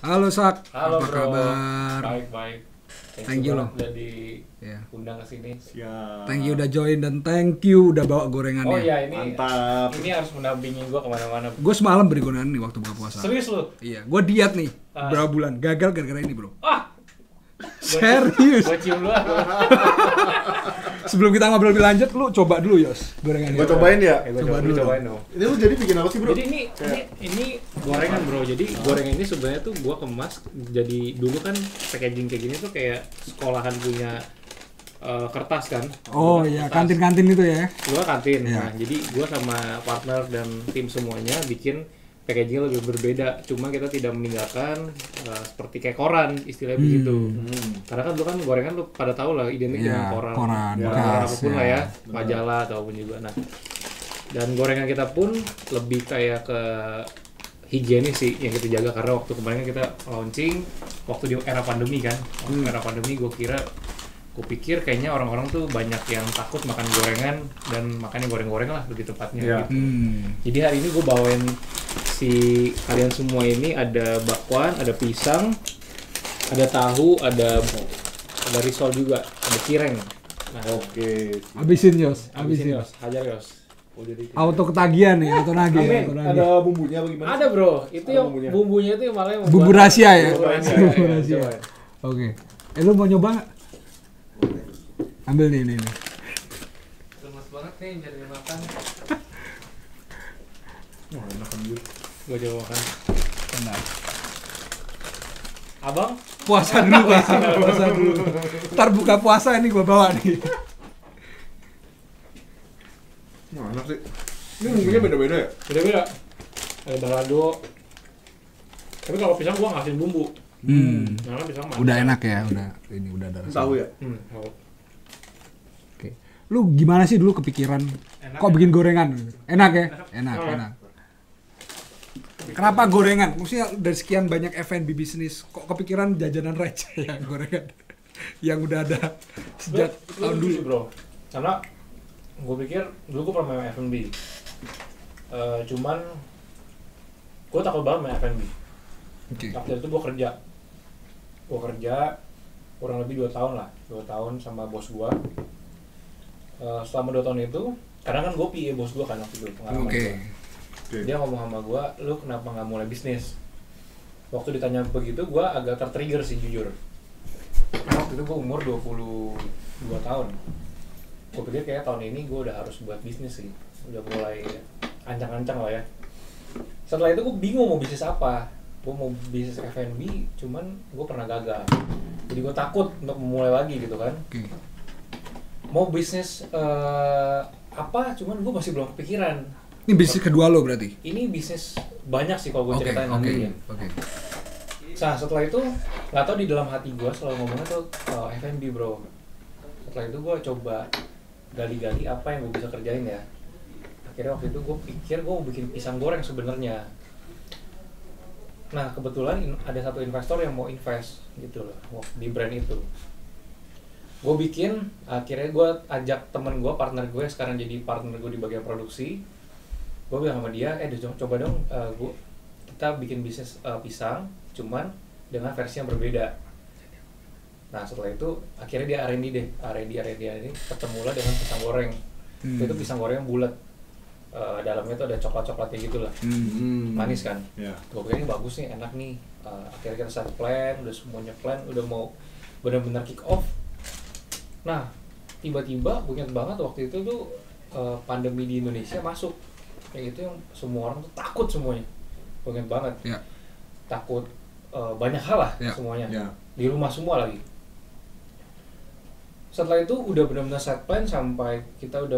Halo Sak, Halo apa bro, kabar? baik-baik. Thank you banget loh. udah diundang ke sini. Siap. Thank you udah join dan thank you udah bawa Oh gorengannya. iya ini Mantap. ini harus mendampingi gua kemana-mana. Gue semalam beri gorengan nih waktu buka puasa. Serius lu? Iya, gue diet nih Ah. berapa bulan. Gagal gara-gara ini bro. Ah, Serius. gua cium lu ah. Sebelum kita ngobrol lebih lanjut, lu coba dulu Yos gorengannya. Gua cobain ya. Gua Coba dulu cobain dong. Ini lu jadi bikin apa sih, Bro? Jadi ini gorengan bro. Jadi gorengan ini sebenarnya tuh gua kemas. Jadi dulu kan packaging kayak gini tuh kayak sekolahan punya kertas kan. Oh iya, kantin-kantin itu ya. Gua kantin. Iya. Nah, jadi gua sama partner dan tim semuanya bikin packaging lebih berbeda. Cuma kita tidak meninggalkan seperti kayak koran, istilahnya begitu. Karena kan dulu kan gorengan lu pada tahu lah identik Iya, dengan koran. koran, Ya, bekas, Apapun ya. lah ya, majalah ataupun juga. Nah, dan gorengan kita pun lebih kayak ke higienis sih yang kita jaga karena waktu kemarin kan kita launching waktu di era pandemi kan. Waktu era pandemi gue pikir kayaknya orang-orang tuh banyak yang takut makan gorengan dan makannya goreng-goreng lah lebih tepatnya Iya. gitu. Hmm. Jadi hari ini gue bawain si kalian semua ini ada bakwan, ada pisang, ada tahu, ada risol juga, ada cireng. Nah, Oke. Habisin Yos, habisin habisin. Yos, hajar Yos. Oh, jadi Auto ketagihan nih, auto nagih. Amin. auto nagih. ada bumbunya apa gimana? Ada bro, itu Ada yang bumbunya. bumbunya itu yang malah yang Bumbu rahasia ya? Bumbu rahasia. Bumbu Ya, rahasia. cobain. Oke. Lu mau nyoba nggak? Ambil nih. Lemes banget nih jadi makan. Wah, enak banget. Gua coba makan. Benar. Abang, Puasa dulu, puasa dulu. Ntar buka puasa ini gua bawa nih. Wah, enak sih. Ini bumbunya beda-beda ya? beda-beda. Ada balado. Tapi kalau pisang gua ngasihin bumbu. Karena pisang manis. Udah enak ya, udah ada rasa. Tahu ya? Tahu. Oke. Lu gimana sih dulu kepikiran Enak kok ya? bikin gorengan? Enak ya? Enak, Oh. enak. Kenapa gorengan? Maksudnya dari sekian banyak F&B bisnis, kok kepikiran jajanan receh ya gorengan? Yang udah ada sejak tahun dulu. sih bro. Karena gue pikir dulu gue pernah main F&B. Cuman gue takut banget main F&B. Oke. Waktu itu gue kerja kurang lebih 2 tahun lah, 2 tahun sama bos gue. Selama 2 tahun itu, kadang kan gue PA bos gue kan waktu itu pengalaman Oke. gua. Dia ngomong sama gue, lu kenapa nggak mulai bisnis? Waktu ditanya begitu, gue agak tertrigger sih jujur. Karena waktu itu gue umur 22 tahun. Gue pikir kayak tahun ini gue udah harus buat bisnis sih, udah mulai ancang-ancang lah ya. Setelah itu gue bingung mau bisnis apa. Gue mau bisnis F&B, cuman gue pernah gagal. Jadi gue takut untuk memulai lagi gitu kan. Oke. Mau bisnis apa, cuman gue masih belum kepikiran. Ini bisnis kedua lo berarti? Ini bisnis banyak sih kalau gue Oke, ceritain oke, nanti ya. oke. Nah setelah itu nggak tahu di dalam hati gue selalu ngomongnya tuh F&B bro. Setelah itu gue coba gali-gali apa yang gue bisa kerjain ya. Akhirnya waktu itu gue pikir gue mau bikin pisang goreng sebenarnya. Nah kebetulan ada satu investor yang mau invest gitu loh di brand itu. Gue bikin, akhirnya gue ajak temen gue, partner gue yang sekarang jadi partner gue di bagian produksi. Gue bilang sama dia, coba dong kita bikin bisnis pisang, cuman dengan versi yang berbeda. Nah setelah itu akhirnya dia R&D deh, R&D ini ketemulah dengan pisang goreng. Itu pisang goreng yang bulat, dalamnya tuh ada coklat-coklatnya gitu lah, manis kan. Ya. Gue pikir ini bagus nih, enak nih. Akhirnya kita set plan, udah semuanya plan, udah mau benar-benar kick off. Nah tiba-tiba gue ingat banget waktu itu tuh pandemi di Indonesia masuk. Kayak gitu yang semua orang tuh takut semuanya. Gue ingat banget. Ya. Takut banyak hal lah Ya. semuanya. Ya. Di rumah semua lagi. Setelah itu udah benar-benar set plan sampai kita udah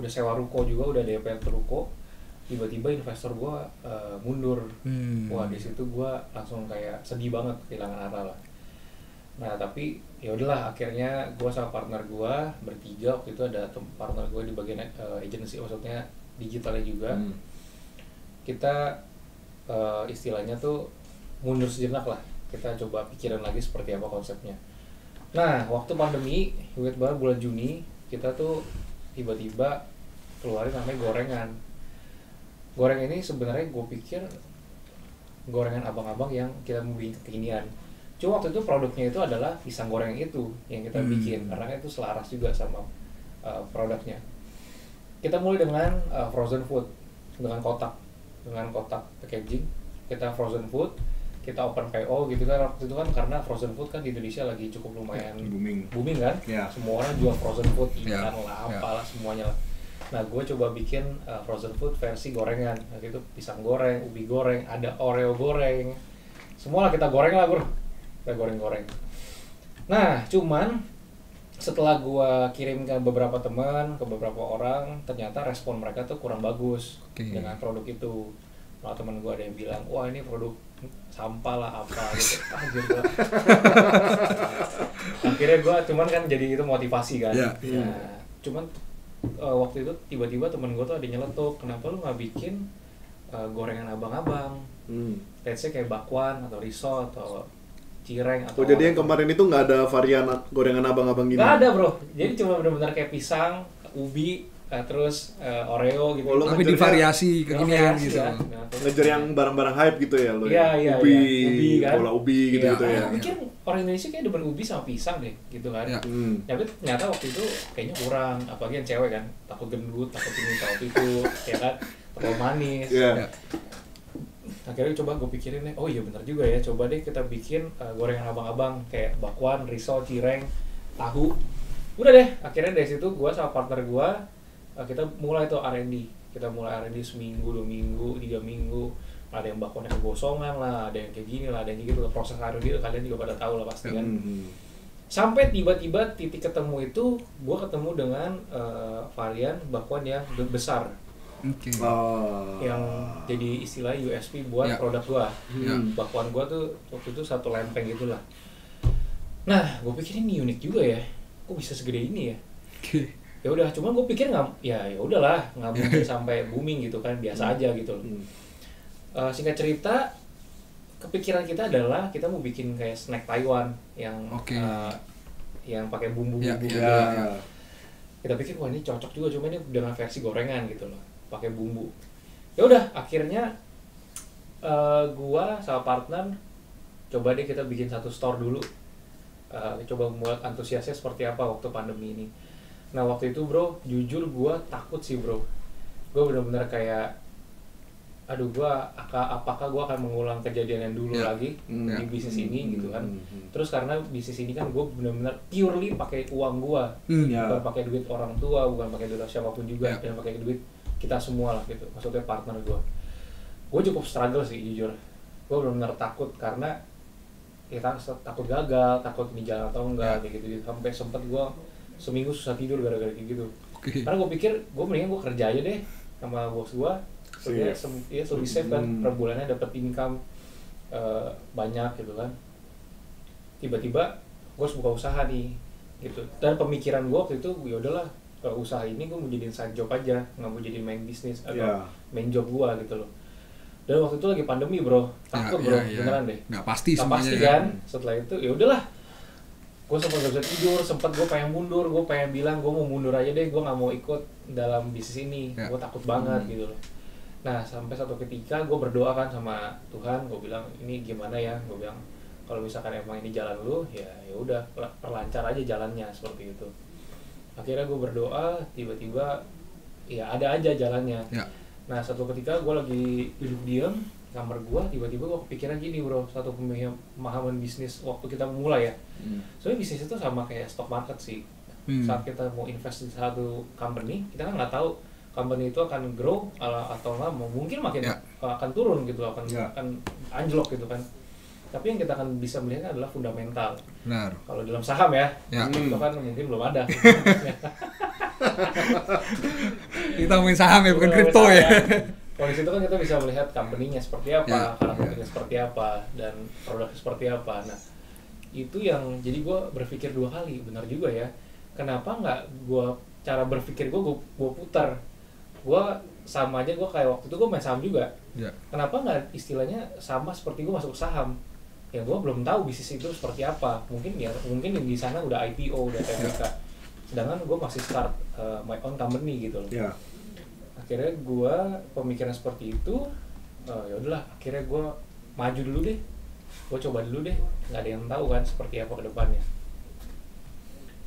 sewa ruko juga, udah DP ruko. Tiba-tiba investor gua mundur. Wah, di situ gua langsung kayak sedih banget, kehilangan arah lah. Nah, tapi ya udahlah akhirnya gua sama partner gua bertiga, waktu itu ada partner gua di bagian agency, maksudnya digitalnya juga. Kita istilahnya tuh mundur sejenak lah. Kita coba pikirin lagi seperti apa konsepnya. Nah, waktu pandemi, ingat banget bulan Juni, kita tuh tiba-tiba keluarin namanya gorengan. Goreng ini sebenarnya gue pikir gorengan abang-abang yang kita mau bikin kekinian. Cuma waktu itu produknya itu adalah pisang goreng itu yang kita bikin, karena itu selaras juga sama produknya. Kita mulai dengan frozen food, dengan kotak packaging. Kita frozen food, kita open PO gitu kan. Waktu itu kan karena frozen food kan di Indonesia lagi cukup lumayan booming kan. Semua orang jual frozen food, ikan lah, apalah semuanya lah. Nah, gue coba bikin frozen food versi gorengan. Waktu itu pisang goreng, ubi goreng, ada Oreo goreng. Semua lah kita goreng lah, bro. Kita goreng-goreng. Nah, cuman setelah gue kirim ke beberapa teman, ke beberapa orang, ternyata respon mereka tuh kurang bagus dengan produk itu. Malah teman gue ada yang bilang, wah ini produk sampah lah apa gitu. Anjir gue. Akhirnya gue cuman kan jadi itu motivasi kan. Nah, cuman waktu itu tiba-tiba temen gue tuh ada nyeletuk, kenapa lu nggak bikin gorengan abang-abang? Let's say kayak bakwan atau risol atau cireng atau jadi yang kemarin itu nggak ada varian gorengan abang-abang gini? Nggak ada bro, jadi cuma benar-benar kayak pisang, ubi, terus Oreo gitu. Tapi divariasi kekinian gitu. Ya. Ngejar yang barang-barang hype gitu ya lo? Iya, ubi kan? bola ubi gitu ya. Aku pikir orang Indonesia kayak demen ubi sama pisang deh, gitu kan. Tapi ternyata waktu itu kayaknya kurang, apalagi yang cewek kan, takut gendut, takut ini, takut itu, ya kan, terlalu manis. Akhirnya coba gue pikirin nih, oh iya benar juga ya, coba deh kita bikin gorengan abang-abang kayak bakwan, risol, cireng, tahu. Udah deh, akhirnya dari situ gue sama partner gue kita mulai tuh R&D. Kita mulai R&D seminggu, 2 minggu, 3 minggu. Ada yang bakwannya kegosongan lah, ada yang kayak gini lah, ada yang gitu. Proses R&D kalian juga pada tahu lah pasti kan. Sampai tiba-tiba titik ketemu itu, gue ketemu dengan varian bakwan yang besar. Yang jadi istilah USP buat produk gue. Bakwan gue tuh waktu itu 1 lempeng gitulah. Nah, gue pikir ini unik juga ya. Kok bisa segede ini ya? Ya udah, cuman gue pikir ya udahlah, nggak mungkin sampai booming gitu kan, biasa aja gitu. Singkat cerita, kepikiran kita adalah kita mau bikin kayak snack Taiwan yang pakai bumbu-bumbu. Kita pikir wah ini cocok juga, cuma ini dengan versi gorengan gitu loh, pakai bumbu. Ya udah, akhirnya gua sama partner coba deh kita bikin 1 store dulu. Coba buat antusiasnya seperti apa waktu pandemi ini. Nah waktu itu bro, jujur gue takut sih bro. Gue benar-benar kayak, aduh gue apakah gue akan mengulang kejadian yang dulu lagi di bisnis ini gitu kan. Terus karena bisnis ini kan gue benar-benar purely pakai uang gue, bukan pakai duit orang tua, bukan pakai duit siapapun juga, dan pakai duit kita semua lah gitu. Maksudnya partner gue. Gue cukup struggle sih jujur. Gue benar-benar takut karena ya takut gagal, takut ini jalan atau enggak kayak gitu. Sampai sempet gue seminggu susah tidur gara-gara kayak gitu. Karena gue pikir gue mendingan gue kerja aja deh sama bos gue, supaya lebih safe kan, per bulannya dapat income banyak gitu kan. Tiba-tiba gue harus buka usaha nih gitu. Dan pemikiran gue waktu itu ya udahlah, usaha ini gue mau jadiin side job aja, nggak mau jadi main bisnis atau main job gue gitu loh. Dan waktu itu lagi pandemi bro, takut bro, beneran deh. Nggak pasti kan. Setelah itu ya udahlah, gue sempat gak bisa tidur, sempat gue pengen mundur, gue pengen bilang gue mau mundur aja deh, gue nggak mau ikut dalam bisnis ini, gue takut banget gitu loh. Nah sampai satu ketika gue berdoa kan sama Tuhan, gue bilang ini gimana ya, gue bilang kalau misalkan emang ini jalan lu, ya udah perlancar aja jalannya seperti itu. Akhirnya gue berdoa, tiba-tiba ya ada aja jalannya. Nah satu ketika gue lagi duduk diam kamar gue, tiba-tiba gue kepikiran gini bro, satu pemahaman bisnis waktu kita mulai ya. Soalnya bisnis itu sama kayak stock market sih. Saat kita mau invest di satu company, kita kan nggak tahu company itu akan grow atau nggak, mungkin makin akan turun gitu, akan anjlok gitu kan. Tapi yang kita akan bisa melihat adalah fundamental. Benar. Kalau dalam saham ya, itu kan mungkin belum ada. Kita main saham ya, bukan kripto ya. Kalau di situ kan kita bisa melihat company-nya seperti apa, karakternya seperti apa, dan produknya seperti apa. Nah, itu yang jadi gue berpikir 2 kali, benar juga ya. Kenapa nggak cara berpikir gue putar? Gue sama aja, gue kayak waktu itu gue main saham juga. Kenapa nggak istilahnya sama seperti gue masuk saham? Ya gue belum tahu bisnis itu seperti apa. Mungkin di sana udah IPO, udah TPK. Sedangkan gue masih start my own company gitu loh. Akhirnya gue pemikiran seperti itu, ya udahlah. Akhirnya gue maju dulu deh, gue coba dulu deh, nggak ada yang tahu kan seperti apa ke depannya.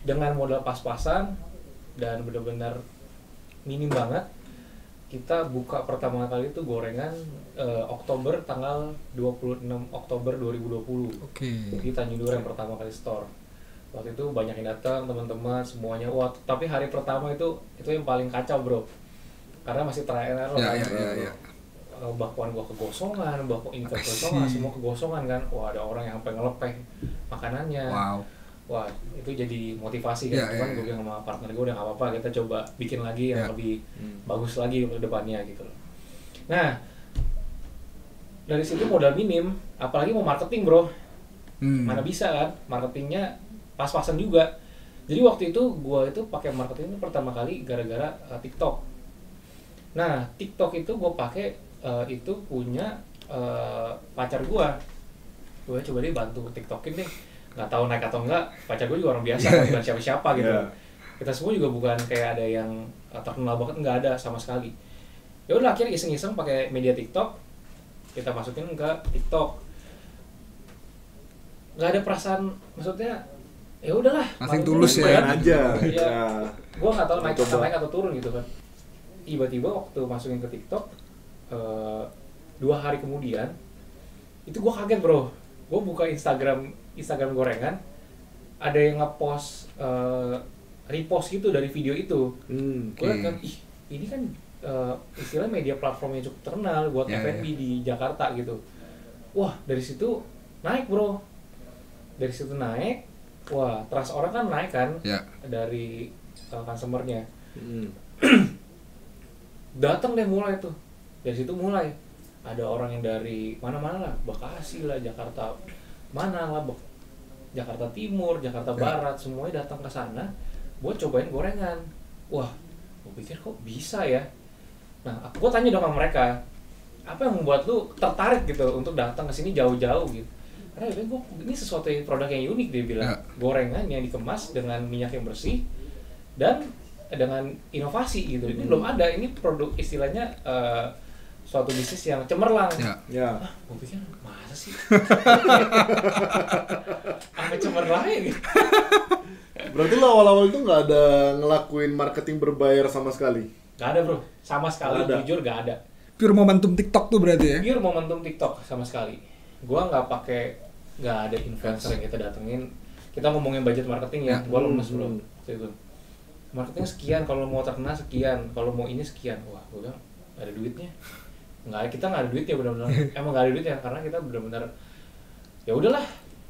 Dengan modal pas-pasan dan benar-benar minim banget, kita buka pertama kali itu gorengan Oktober, tanggal 26 Oktober 2020 di Tanjung Duren, pertama kali store. Waktu itu banyak yang datang, teman-teman semuanya. Wah, tapi hari pertama itu yang paling kacau bro, karena masih trial and error kan. Bakwan gua kegosongan, bakwan ini kegosongan, semua kegosongan kan. Wah, ada orang yang sampai ngelepeh makanannya. Wah, itu jadi motivasi kan. Cuman gue bilang sama partner gue, udah gak apa-apa, kita coba bikin lagi yang lebih bagus lagi ke depannya gitu loh. Nah, dari situ modal minim, apalagi mau marketing bro. Mana bisa kan, marketingnya pas-pasan juga. Jadi waktu itu gue itu pakai marketing itu pertama kali gara-gara TikTok. Nah, TikTok itu gue pakai itu punya pacar gue. Gue coba deh bantu TikTokin deh. Nggak tahu naik atau enggak, pacar gue juga orang biasa, bukan siapa-siapa gitu. Kita semua juga bukan kayak ada yang terkenal banget, nggak ada sama sekali. Ya udah akhirnya iseng-iseng pakai media TikTok, kita masukin ke TikTok. Nggak ada perasaan, maksudnya ya udahlah. Nothing tulus ya. Aja. Ya, gue nggak tahu naik atau turun gitu kan. Tiba-tiba waktu masukin ke TikTok, 2 hari kemudian, itu gue kaget bro. Gue buka Instagram gorengan, ada yang nge-post repost gitu dari video itu. Gue kan, ini kan istilah media platformnya cukup terkenal buat F&B di Jakarta gitu. Wah, dari situ naik bro. Dari situ naik, wah trust orang kan naik kan dari customer-nya. Datang deh mulai tuh. Dari situ mulai. Ada orang yang dari mana-mana lah, Bekasi lah, Jakarta mana lah, Jakarta Timur, Jakarta Barat, semuanya datang ke sana buat cobain gorengan. Wah, gue pikir kok bisa ya. Nah, gue tanya dong sama mereka, apa yang membuat lu tertarik gitu untuk datang ke sini jauh-jauh gitu? Karena ya gue ini sesuatu yang produk yang unik, dia bilang. Gorengan yang dikemas dengan minyak yang bersih dan dengan inovasi gitu. Ini belum ada, ini produk istilahnya suatu bisnis yang cemerlang. Gue pikir masa sih? Sampai cemerlang ya gitu. Berarti lo awal-awal itu nggak ada ngelakuin marketing berbayar sama sekali? Gak ada bro, sama sekali, jujur gak ada. Pure momentum TikTok tuh berarti ya? Pure momentum TikTok sama sekali. Gua nggak ada influencer yang kita datengin. Kita ngomongin budget marketing ya, gua lemes bro. Itu marketing sekian, kalau mau terkenal sekian, kalau mau ini sekian. Wah, gua bilang gak ada duitnya. Kita nggak ada duitnya benar-benar. Emang nggak ada duitnya karena kita benar-benar ya udahlah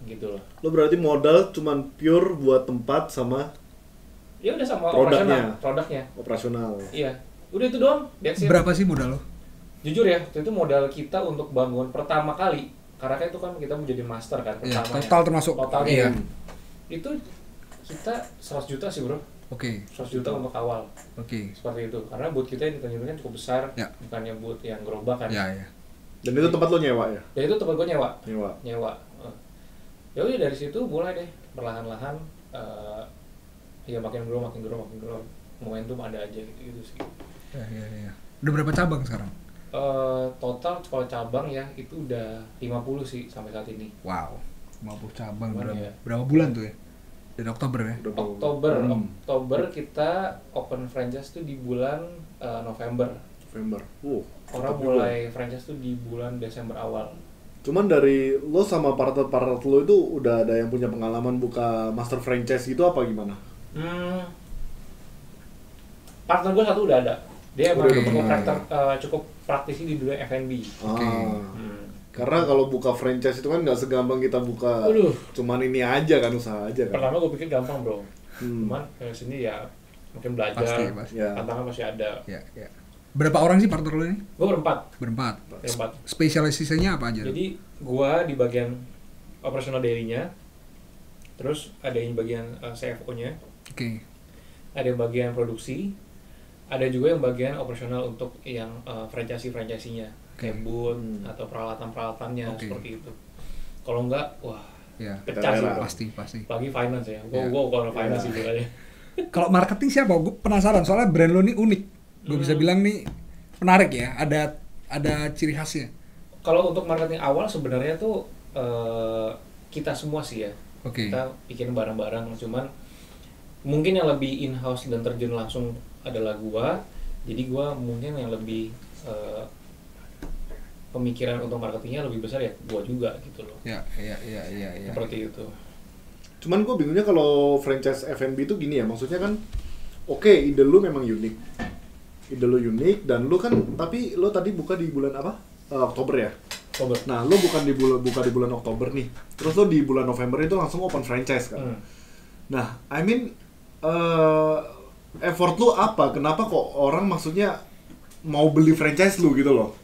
gitu loh. Lo berarti modal cuman pure buat tempat sama ya udah sama produknya. Operasional. Iya. Udah itu doang. Berapa sih modal lo? Jujur ya, itu modal kita untuk bangun pertama kali. Karena kan itu kan kita mau jadi master kan pertama. Total termasuk. Totalnya. Itu kita 100 juta sih bro. 100 juta untuk awal. Seperti itu. Karena booth kita yang kan cukup besar, bukannya booth yang gerobak kan. Dan itu tempat lo nyewa ya? Ya itu tempat gue nyewa. Ya udah dari situ mulai deh perlahan-lahan ya makin grow. Momentum ada aja gitu sih. Ya. Udah berapa cabang sekarang? Total kalau cabang ya itu udah 50 sih sampai saat ini. Wow. 50 cabang berapa bulan tuh ya? Dari Oktober ya? Oktober kita open franchise tuh di bulan November. Orang mulai franchise tuh di bulan Desember awal. Cuman dari lo sama partner lo itu udah ada yang punya pengalaman buka master franchise gitu apa gimana? Partner gue satu udah ada. Dia emang cukup praktisi di dunia F&B. Karena kalau buka franchise itu kan nggak segampang kita buka. Cuman ini aja kan, usaha aja kan. Pertama gue pikir gampang bro. Cuman sini ya mungkin belajar. Tantangan masih ada. Berapa orang sih partner lo ini? Gue berempat. Spesialisasinya apa aja? Jadi gue di bagian operasional dairy-nya. Terus ada yang bagian CFO-nya. Ada yang bagian produksi. Ada juga yang bagian operasional untuk yang franchise-nya. Kayak booth atau peralatan-peralatannya seperti itu. Kalau enggak, wah pecah sih. Pasti. Lagi finance ya. Gue kalau finance sih aja. Kalau marketing siapa? Gue penasaran soalnya brand lo ini unik. Gue bisa bilang nih menarik ya. Ada ciri khasnya. Kalau untuk marketing awal sebenarnya tuh kita semua sih ya. Kita bikin bareng-bareng, cuman mungkin yang lebih in-house dan terjun langsung adalah gua. Jadi gua mungkin yang lebih pemikiran untuk marketingnya lebih besar ya gua juga gitu loh. Iya. Seperti itu. Cuman gue bingungnya kalau franchise F&B itu gini ya, maksudnya kan oke, ide lu memang unik. Ide lu unik dan lu kan, tapi lu tadi buka di bulan apa? Oktober ya? Oktober. Nah, lu buka di bulan Oktober nih. Terus lu di bulan November itu langsung open franchise kan. Nah, I mean effort lu apa? Kenapa kok orang maksudnya mau beli franchise lu gitu loh?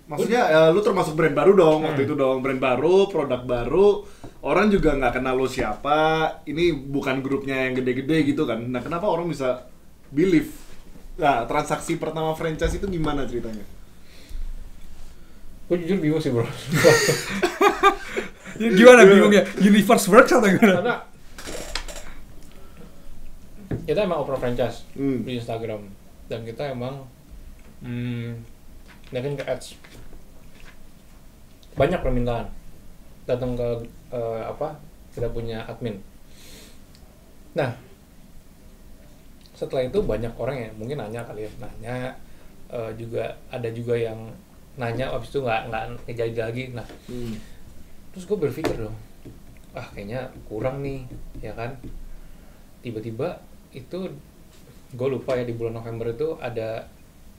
Maksudnya lu termasuk brand baru dong waktu itu dong, brand baru, produk baru. Orang juga nggak kenal lo siapa, ini bukan grupnya yang gede-gede gitu kan. Nah, kenapa orang bisa believe? Nah, transaksi pertama franchise itu gimana ceritanya? Gue jujur bingung sih bro. Gimana bingungnya? Universe works atau gimana? Karena kita emang open franchise di Instagram. Dan kita emang naikin ke ads. Banyak permintaan. Datang ke kita punya admin. Nah, setelah itu banyak orang yang mungkin nanya kali ya, juga ada juga yang nanya abis itu nggak jadi lagi. Nah, terus gue berpikir dong, kayaknya kurang nih, ya kan? Tiba-tiba itu gue lupa ya, di bulan November itu ada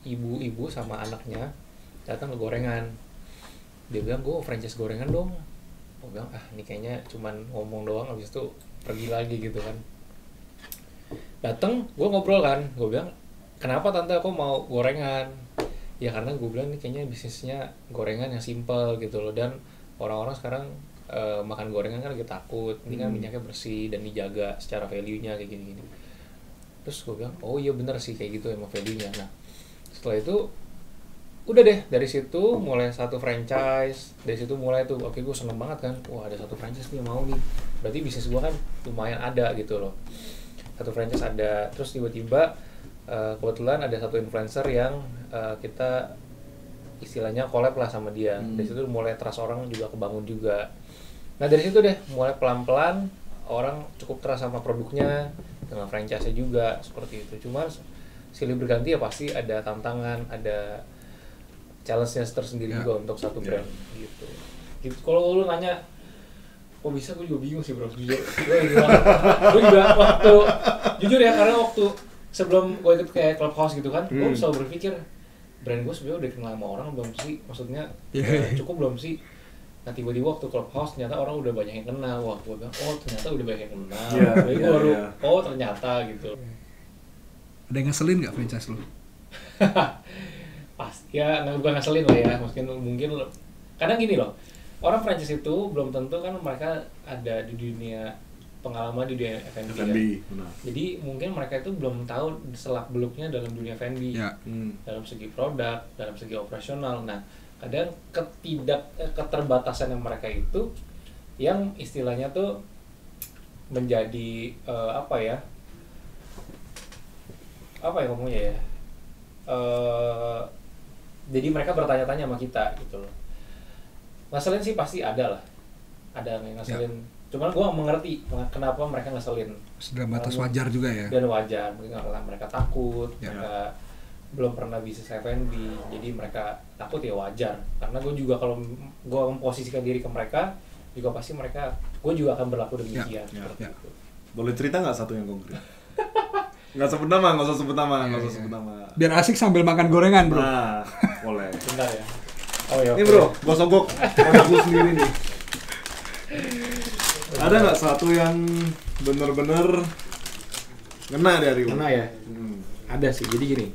ibu-ibu sama anaknya datang ke gorengan. Dia bilang, gue franchise gorengan dong. Gue bilang, ini kayaknya cuman ngomong doang, abis itu pergi lagi gitu kan. Dateng, gue ngobrol kan, gue bilang, kenapa tante aku mau gorengan? Ya karena gue bilang ini kayaknya bisnisnya gorengan yang simple gitu loh, dan orang-orang sekarang makan gorengan kan lagi takut, ini kan minyaknya bersih dan dijaga secara value-nya kayak gini-gini. Terus gue bilang, oh iya bener sih kayak gitu emang value-nya. Nah, setelah itu udah deh, dari situ mulai satu franchise, dari situ mulai tuh, oke gue seneng banget kan, wah ada satu franchise nih mau nih, berarti bisnis gue kan lumayan ada gitu loh, satu franchise ada. Terus tiba-tiba kebetulan ada satu influencer yang kita istilahnya collab lah sama dia, dari situ mulai trust orang juga kebangun juga. Nah dari situ deh mulai pelan-pelan orang cukup trust sama produknya, dengan franchise-nya juga seperti itu. Cuma silih berganti ya pasti ada tantangan, ada challenge-nya tersendiri juga untuk satu brand gitu. Kalau lu nanya kok bisa, gue juga bingung sih bro, jujur. Gue juga waktu jujur ya, karena waktu sebelum gue ikut kayak Clubhouse gitu kan, gue selalu berpikir brand gue sebenarnya udah kenal sama orang belum sih, maksudnya cukup belum sih. Nah tiba-tiba waktu Clubhouse ternyata orang udah banyak yang kenal, wah gue bilang oh ternyata udah banyak yang kenal. Jadi gue baru oh ternyata gitu. Ada yang ngeselin nggak franchise lu? Pas ya bukan ngeselin lah ya, mungkin kadang gini loh, orang franchise itu belum tentu kan mereka ada di dunia pengalaman di dunia F&B kan? Jadi mungkin mereka itu belum tahu selak beluknya dalam dunia F&B, dalam segi produk, dalam segi operasional. Nah kadang keterbatasan yang mereka itu yang istilahnya tuh menjadi apa ya ngomongnya ya, jadi mereka bertanya-tanya sama kita gitu loh. Ngeselin sih pasti ada lah, ada yang ngeselin. Cuman gue mengerti kenapa mereka ngeselin. Dalam batas wajar juga ya. Dan wajar, mungkin karena mereka takut, mereka belum pernah bisnis F&B, jadi mereka takut ya wajar. Karena gue juga kalau gue memposisikan diri ke mereka, juga pasti gue juga akan berlaku demikian. Itu. Boleh cerita nggak satu yang konkret? Nggak sebut nama, nggak usah sebut nama. Biar asik sambil makan gorengan bro. Nah, boleh. Bentar ya. Oh iya. Ini bro, gue sogok produk lu sendiri nih. Ada nggak satu yang bener-bener ngena dari lu? Ngena ya? Ada sih, jadi gini.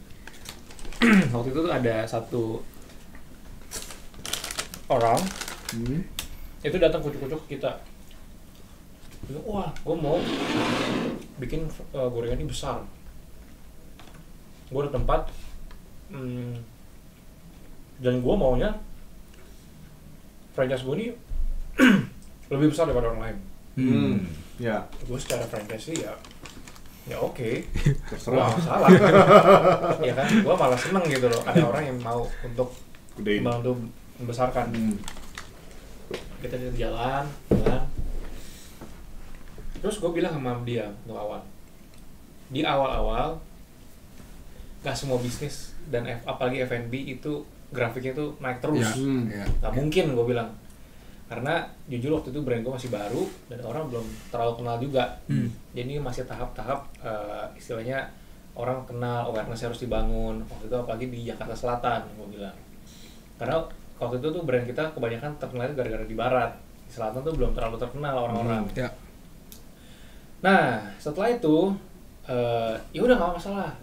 Waktu itu tuh ada satu orang itu datang kucuk-kucuk kita. Wah, gue mau bikin gorengan ini besar. Gue ada tempat dan gue maunya franchise gue ini lebih besar daripada orang lain. Ya. Gue secara franchise sih ya oke. Terserah. Salah. Ya kan, gue malah seneng gitu loh. Ada orang yang mau untuk Gedein. membantu membesarkan. Kita jalan. Terus gue bilang sama dia untuk awal. Di awal-awal gak semua bisnis dan apalagi F&B itu grafiknya tuh naik terus. Gak mungkin gue bilang. Karena jujur waktu itu brand gue masih baru dan orang belum terlalu kenal juga. Jadi masih tahap-tahap istilahnya orang kenal, awareness harus dibangun. Waktu itu apalagi di Jakarta Selatan gue bilang. Karena waktu itu tuh brand kita kebanyakan terkenal gara-gara di barat. Di selatan tuh belum terlalu terkenal orang-orang. Nah, setelah itu ya udah nggak masalah.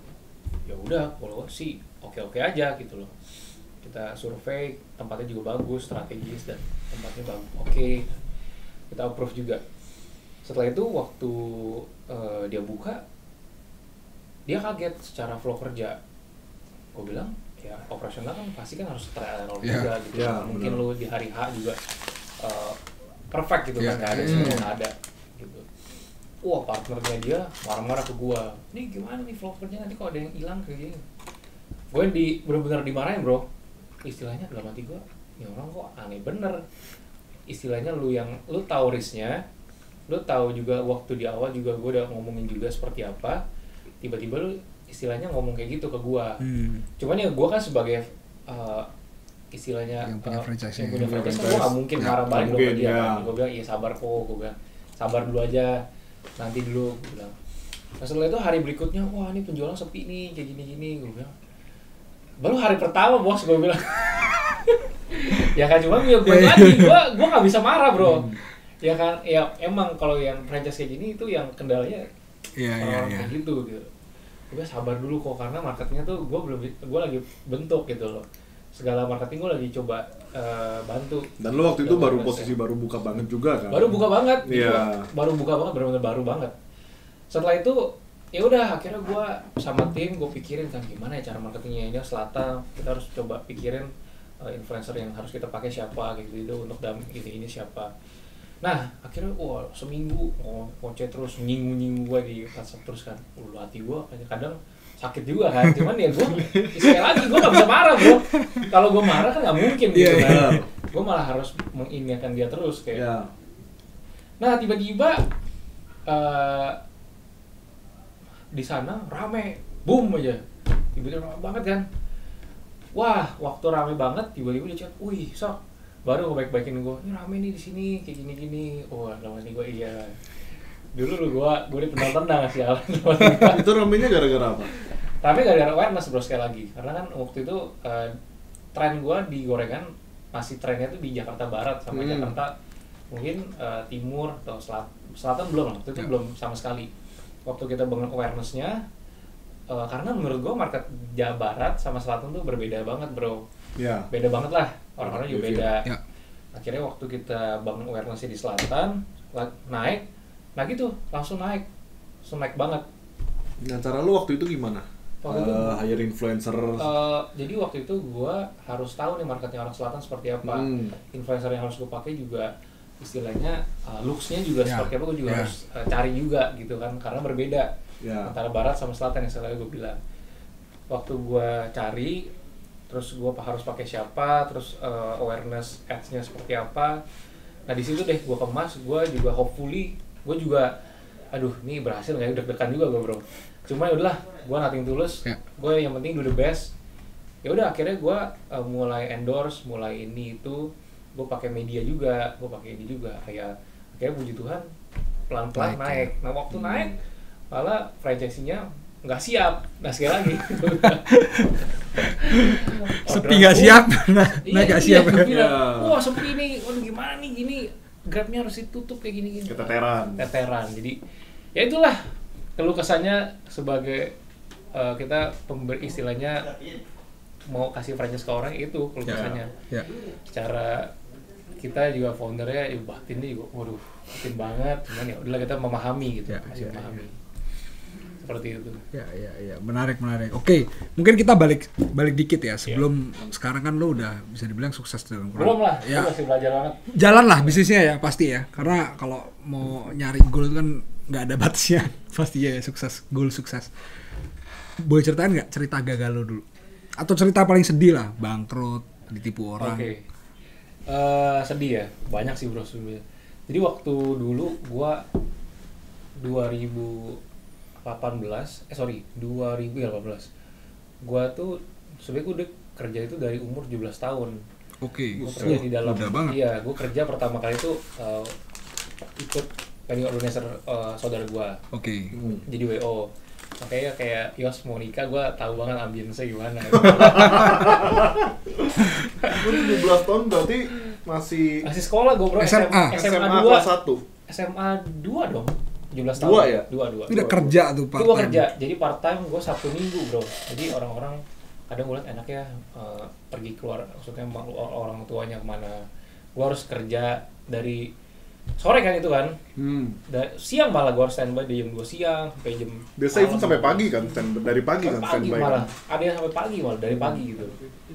Ya udah, kalau sih oke-oke aja gitu loh. Kita survei, tempatnya juga bagus, strategis dan tempatnya bagus. Oke. Kita approve juga. Setelah itu waktu dia buka, dia kaget secara flow kerja. Gue bilang, ya operasional kan pasti kan harus trial and error juga gitu. Mungkin lu di hari H juga perfect gitu kan, nggak ada semua nggak ada gitu. Wah, partnernya dia marah-marah ke gua. Nih gimana nih flow kerja, nanti kalau ada yang hilang kayak gini. Gue bener-bener dimarahin bro. Istilahnya dalam hati gua, ini orang kok aneh bener. Istilahnya lu tahu risknya, lu tahu juga waktu di awal juga gua udah ngomongin juga seperti apa. Tiba-tiba lu istilahnya ngomong kayak gitu ke gua. Cuman ya gua kan sebagai istilahnya yang punya franchise, kan gua nggak mungkin marah balik dong ke dia kan. Gua bilang iya sabar kok, gua bilang sabar dulu aja, nanti dulu gua bilang. Nah setelah itu hari berikutnya, wah ini penjualan sepi nih kayak gini-gini, gua bilang. Baru hari pertama bos, gua bilang. Ya kan cuma ya gue lagi, gua nggak bisa marah bro. Ya kan, ya emang kalau yang franchise kayak gini itu yang kendalanya orang kayak gitu. Gue sabar dulu kok karena marketnya tuh gue lagi bentuk gitu loh. Segala marketing gue lagi coba bantu. Dan lu waktu itu baru posisi baru buka banget juga kan? Baru buka banget. Iya. Baru buka banget, benar-benar baru banget. Setelah itu ya udah akhirnya gue sama tim gue pikirin kan gimana ya cara marketingnya ini selatan. Kita harus coba pikirin influencer yang harus kita pakai siapa gitu untuk ini siapa. Nah akhirnya seminggu ngoceh terus nyinggung gue di WhatsApp terus kan. Hati gue kadang sakit juga kan, cuman ya gue sekali lagi gue nggak bisa marah bro. Kalau gue marah kan nggak mungkin gitu kan. Gue malah harus mengingatkan dia terus kayak. Nah tiba-tiba di sana rame, boom aja, tiba-tiba rame banget kan. Wah, waktu rame banget, tiba-tiba dia chat, wih, sok, baru gue baik-baikin gue, ini rame nih di sini, kayak gini-gini. Wah, lama nih gue iya. Dulu gue ditendang-tendang sih alat. Itu ramenya gara-gara apa? Rame gara-gara awareness bro sekali lagi, karena kan waktu itu tren gue di gorengan masih trennya tuh di Jakarta Barat sama Jakarta mungkin timur atau selatan belum, waktu itu belum sama sekali. Waktu kita bangun awareness-nya, karena menurut gue market Jawa Barat sama Selatan tuh berbeda banget bro. Beda banget lah, orang-orang juga beda. Akhirnya waktu kita bangun awareness-nya di Selatan, naik, nah gitu, langsung naik banget. Nah cara lu waktu itu gimana? Hire influencer? Jadi waktu itu gue harus tahu nih marketnya orang Selatan seperti apa. Influencer yang harus gue pakai juga istilahnya looks-nya juga seperti apa, gue juga harus cari juga gitu kan, karena berbeda antara barat sama selatan yang selalu gue bilang. Waktu gue cari, terus gue harus pakai siapa, terus awareness ads-nya seperti apa. Nah di situ deh gue kemas, gue juga hopefully, gue juga aduh ini berhasil nggak, deg-degan juga gue bro. Cuma yaudahlah, gue nothing tulus, gue yang penting do the best. Ya udah akhirnya gue mulai endorse, mulai ini itu. Gue pakai media juga, gue pakai ini juga, kayak akhirnya puji Tuhan pelan-pelan naik. Nah waktu naik malah franchise-nya nggak siap, nah sekali lagi sepi nggak siap, nggak siap. Wah sepi ini, waduh gimana nih gini, Grabnya harus ditutup kayak gini. Keteteran. Jadi ya itulah keluh kesahnya sebagai kita pemberi istilahnya mau kasih franchise ke orang itu keluh kesahnya. Secara kita juga foundernya batinnya juga waduh batin banget, cuman ya udahlah kita memahami gitu, masih memahami seperti itu. Ya menarik. Oke, mungkin kita balik dikit ya sebelum sekarang kan lo udah bisa dibilang sukses dengan belum lah, ya. Masih belajar banget. Jalan lah bisnisnya ya pasti ya, karena kalau mau nyari goal itu kan nggak ada batasnya pasti ya sukses, goal sukses. Boleh ceritain nggak cerita gagal lo dulu? Atau cerita paling sedih lah, bangkrut ditipu orang. Oke. Sedih ya, banyak sih bro sebenarnya. Jadi waktu dulu gua 2018, gua tuh sebenarnya gua udah kerja itu dari umur 17 tahun. Oke. Gua kerja di dalam, muda banget. iya, gua kerja pertama kali itu ikut wedding organizer saudara gua. Oke. Jadi WO. Makanya kayak Yos mau nikah, gue tahu banget ambience gimana. Lu 17 tahun berarti masih Masih sekolah gue bro, SMA. SMA kelas 1. SMA 2 dong, 17 tahun. 2 ya? 2. Itu udah kerja tuh Itu gue part-time. kerja, jadi part time gue Sabtu Minggu bro. Jadi orang-orang kadang gue liat enaknya pergi keluar, maksudnya orang tuanya kemana. Gue harus kerja dari sore kan itu kan, siang malah gue harus standby di jam 2 siang sampai jam biasa itu sampai pagi kan, dari pagi kan pagi standby malah kan? ada yang sampai pagi malah dari pagi gitu.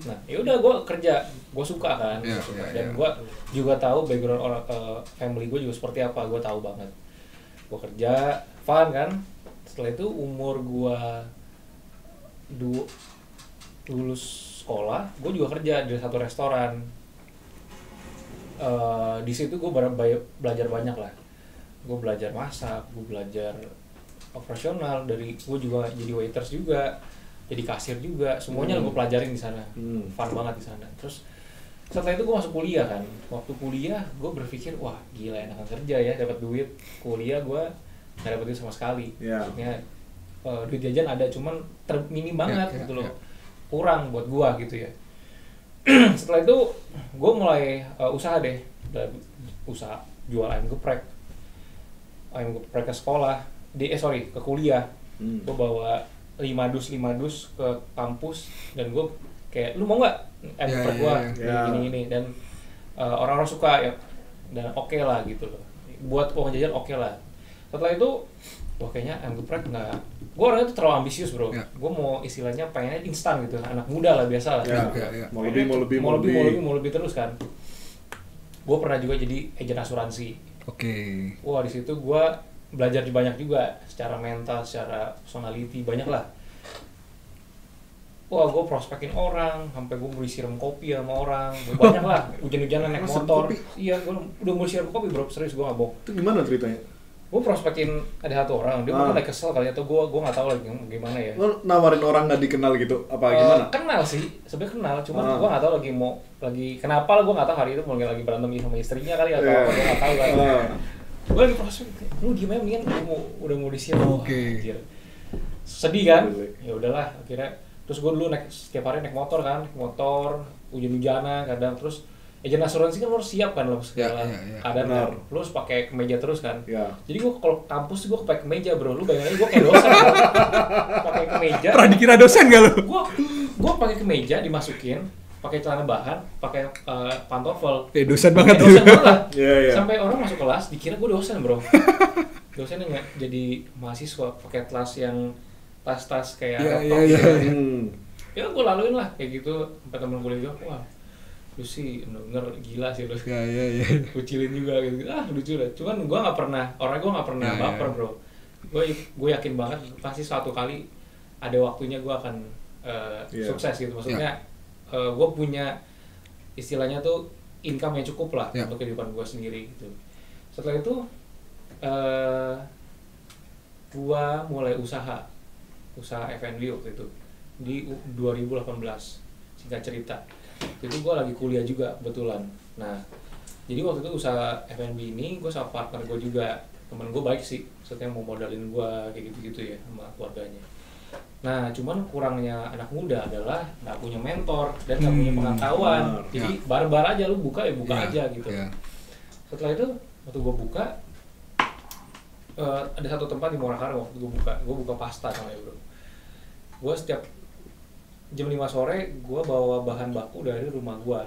Nah ya udah gue kerja, gue suka kan, Iya, suka. iya, Dan iya. gue juga tahu background orang family gue juga seperti apa, gue tahu banget. Gue kerja fun kan, setelah itu umur gue lulus sekolah, gue juga kerja di satu restoran. Di situ gue belajar banyak lah. Gue belajar masak, gue belajar operasional, dari gue juga jadi waiters juga, jadi kasir juga, semuanya gue pelajarin di sana. Fun banget di sana. Terus setelah itu gue masuk kuliah kan. Waktu kuliah gue berpikir, wah gila enakan kerja ya, dapat duit. Kuliah gue nggak dapat duit sama sekali. Maksudnya duit jajan ada, cuman minim banget gitu loh. Kurang buat gue gitu ya. Setelah itu gue mulai usaha deh, usaha jual ayam geprek ke sekolah, ke kuliah. Gue bawa 5 dus ke kampus dan gue kayak, lu mau nggak ayam geprek gue gini dan orang-orang suka ya, dan oke lah gitu loh, buat uang jajan oke lah. Setelah itu wah kayaknya ayam geprek nggak, gue orangnya tuh terlalu ambisius bro. Gue mau istilahnya pengennya instan gitu, anak muda lah biasa lah. Mau lebih terus kan. Gue pernah juga jadi agen asuransi. Oke. Wah di situ gue belajar banyak juga, secara mental, secara personality banyak lah. Wah gue prospekin orang, sampai gue mulai siram kopi sama orang, banyak lah. Hujan-hujanan naik motor. Iya, gue udah mulai siram kopi bro, serius gue nggak bohong. Itu gimana ceritanya? Gue prospekin ada satu orang, dia mungkin lagi kesel kali, atau gue nggak tahu lagi gimana ya. Lo nawarin orang nggak dikenal gitu apa gimana? Kenal sih, sebenarnya kenal, cuman gue nggak tahu lagi kenapa lah, gue nggak tahu hari itu mungkin lagi berantem sama istrinya kali atau apa, gue nggak tahu kan. Gue lagi prospek, lu gimana mendingan udah mau disiap. Anjir. Sedih kan? Ya udahlah akhirnya. Terus gue dulu setiap hari naik motor, hujan-hujanan kadang, terus agen asuransi kan lo harus siap kan lo segala keadaan kan, lo harus pakai kemeja terus kan. Jadi gue kalau kampus gue pakai kemeja bro, lu bayangin aja gue kayak dosen kan? Pakai kemeja. Pernah dikira dosen gak lo? Gue pakai kemeja dimasukin, pakai celana bahan, pakai pantofel. Dosen banget dosen banget lah. Sampai orang masuk kelas dikira gue dosen bro. Dosen yang jadi mahasiswa pakai tas kayak ya gue laluin lah kayak gitu sampai temen kuliah gue, wah lu sih bener gila sih lu. Kucilin juga gitu. Lucu lah. Cuman gue nggak pernah baper bro. Gue yakin banget pasti suatu kali ada waktunya gue akan sukses gitu. Maksudnya gue punya istilahnya tuh income yang cukup lah untuk kehidupan gue sendiri gitu. Setelah itu gue mulai usaha F&B waktu itu di 2018, singkat cerita. Itu gue lagi kuliah juga kebetulan. Nah, jadi waktu itu usaha F&B ini gue sama partner gue juga, temen gue baik sih, maksudnya mau modalin gue kayak gitu-gitu ya sama keluarganya. Nah, cuman kurangnya anak muda adalah nggak punya mentor dan nggak punya pengetahuan. Jadi barbar aja, lu buka aja gitu. Setelah itu waktu gue buka, ada satu tempat di Morakarang waktu gue buka pasta namanya bro. Gue setiap jam 5 sore gue bawa bahan baku dari rumah gue,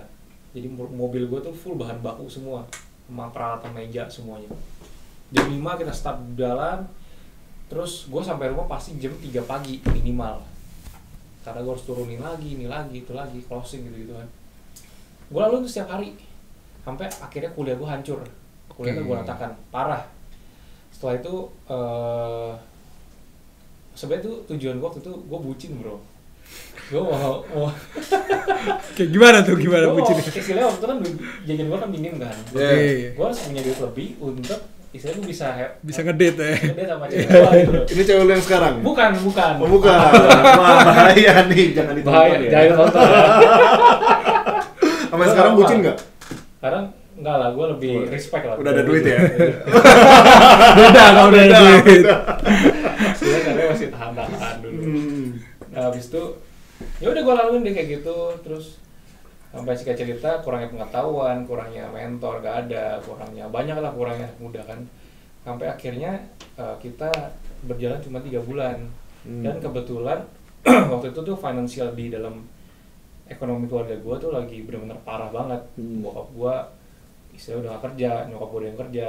jadi mobil gue tuh full bahan baku semua sama peralatan meja semuanya. Jam 5 kita start jalan, terus gue sampai rumah pasti jam 3 pagi minimal, karena gue harus turunin lagi, ini lagi, itu lagi, closing gitu kan. Gue lalu tuh setiap hari sampai akhirnya kuliah gue hancur, kuliahnya gue ratakan parah. Setelah itu sebenarnya tuh tujuan gue waktu itu gue bucin bro. Gue mau Kayak gimana tuh, gimana gue bucinnya? istilahnya waktu itu kan jajan gue kan minim kan. Oke. Gue harus punya duit lebih untuk istilahnya gue bisa Ngedate ya. ngedate sama cewek gue gitu loh. Ini cewek lu yang sekarang? Bukan. Oh, bukan. Wah, bahaya nih, jangan ditonton Bahaya, ya. jangan tonton ya. Sampai sekarang bucin nggak? Sekarang enggak lah, gue lebih respect lah. Udah ada duit ya? Beda kalau udah ada duit. Sebenarnya karena masih tahan-tahan dulu. Nah, habis itu ya udah gue laluin deh kayak gitu, terus sampai singkat cerita kurangnya pengetahuan, kurangnya mentor gak ada, kurangnya banyak lah, kurangnya muda kan. Sampai akhirnya kita berjalan cuma 3 bulan. Dan kebetulan waktu itu tuh financial di dalam ekonomi keluarga gue tuh lagi benar-benar parah banget. Bokap gue istilahnya udah gak kerja, nyokap gue udah yang kerja.